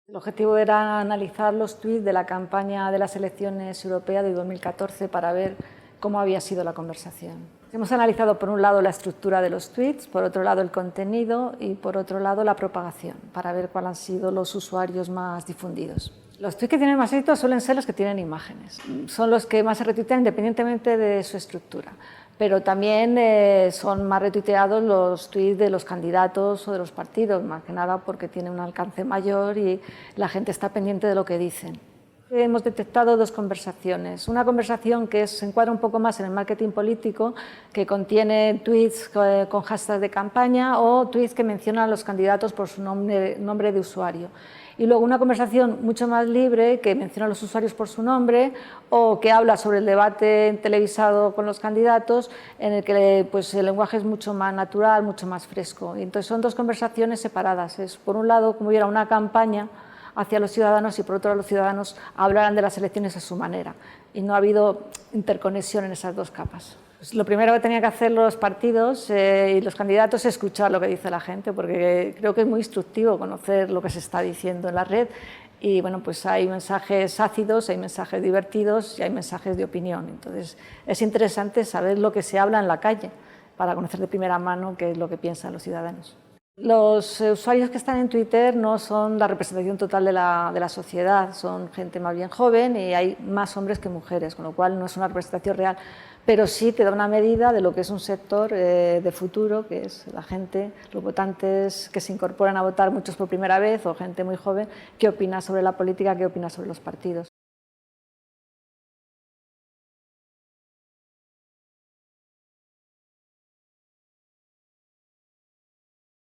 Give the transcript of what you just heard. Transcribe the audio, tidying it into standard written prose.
El objetivo era analizar los tuits de la campaña de las elecciones europeas de 2014 para ver cómo había sido la conversación. Hemos analizado por un lado la estructura de los tuits, por otro lado el contenido y por otro lado la propagación, para ver cuáles han sido los usuarios más difundidos. Los tuits que tienen más éxito suelen ser los que tienen imágenes, son los que más se retuitean independientemente de su estructura. Pero también son más retuiteados los tuits de los candidatos o de los partidos, más que nada porque tienen un alcance mayor y la gente está pendiente de lo que dicen. Hemos detectado dos conversaciones. Una conversación que se encuadra un poco más en el marketing político, que contiene tweets con hashtags de campaña o tweets que mencionan a los candidatos por su nombre de usuario. Y luego una conversación mucho más libre que menciona a los usuarios por su nombre o que habla sobre el debate televisado con los candidatos, en el que pues, el lenguaje es mucho más natural, mucho más fresco. Y entonces son dos conversaciones separadas. Es por un lado como hubiera una campaña hacia los ciudadanos y por otro lado los ciudadanos hablarán de las elecciones a su manera. Y no ha habido interconexión en esas dos capas. Pues lo primero que tenían que hacer los partidos y los candidatos es escuchar lo que dice la gente, porque creo que es muy instructivo conocer lo que se está diciendo en la red. Y bueno, pues hay mensajes ácidos, hay mensajes divertidos y hay mensajes de opinión. Entonces es interesante saber lo que se habla en la calle para conocer de primera mano qué es lo que piensan los ciudadanos. Los usuarios que están en Twitter no son la representación total de la sociedad, son gente más bien joven y hay más hombres que mujeres, con lo cual no es una representación real, pero sí te da una medida de lo que es un sector de futuro, que es la gente, los votantes que se incorporan a votar, muchos por primera vez, o gente muy joven, qué opina sobre la política, qué opina sobre los partidos.